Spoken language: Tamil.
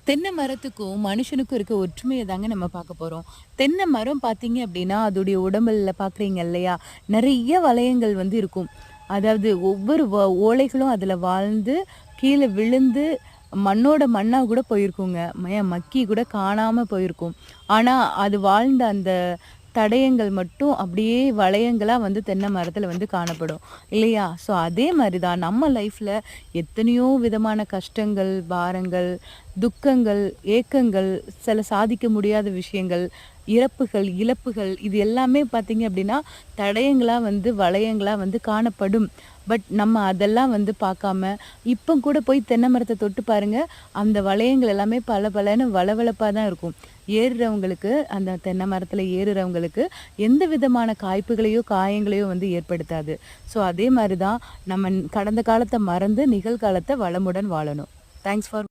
தென்னை மரத்துக்கும் மனுஷனுக்கும் இருக்க ஒற்றுமையை தாங்க நம்ம பார்க்க போறோம். தென்னை மரம் பார்த்தீங்க அப்படின்னா, அதோடைய உடம்புல பார்க்குறீங்க இல்லையா? நெறைய வளையங்கள் வந்து இருக்கும். அதாவது ஒவ்வொரு ஓலைகளும் அதில வாழ்ந்து, கீழ விழுந்து மண்ணோட மண்ணா கூட போயிருக்குங்க. மக்கி கூட காணாம போயிருக்கும். ஆனா, அது வாழ்ந்த அந்த தடயங்கள் மட்டும் அப்படியே வளையங்களா வந்து தென்னை மரத்துல வந்து காணப்படும். இல்லையா? ஸோ அதே மாரி தான் நம்ம லைஃப்ல எத்தனையோ விதமான கஷ்டங்கள், பாரங்கள், துக்கங்கள், ஏக்கங்கள், சில சாதிக்க முடியாத விஷயங்கள், இறப்புகள், இழப்புகள் இது எல்லாமே பார்த்தீங்க அப்படின்னா, தடயங்களா வந்து வளையங்களா வந்து காணப்படும். பட் நம்ம அதெல்லாம் வந்து பார்க்காம, இப்போ கூட போய் தென்னை மரத்த தொட்டு பாருங்க, அந்த வளையங்கள் எல்லாமே பளபளன்னு வளவளப்பா தான் இருக்கும். ஏறுறவங்களுக்கு அந்த தென்னை மரத்துல ஏறுறவங்களுக்கு எந்த விதமான காய்ப்புகளையோ, காயங்களையோ வந்து ஏற்படுத்தாது. ஸோ அதே மாரி தான் நம்ம கடந்த காலத்த மறந்து நிகழ்காலத்த வளமுடன் வாழணும். Thanks for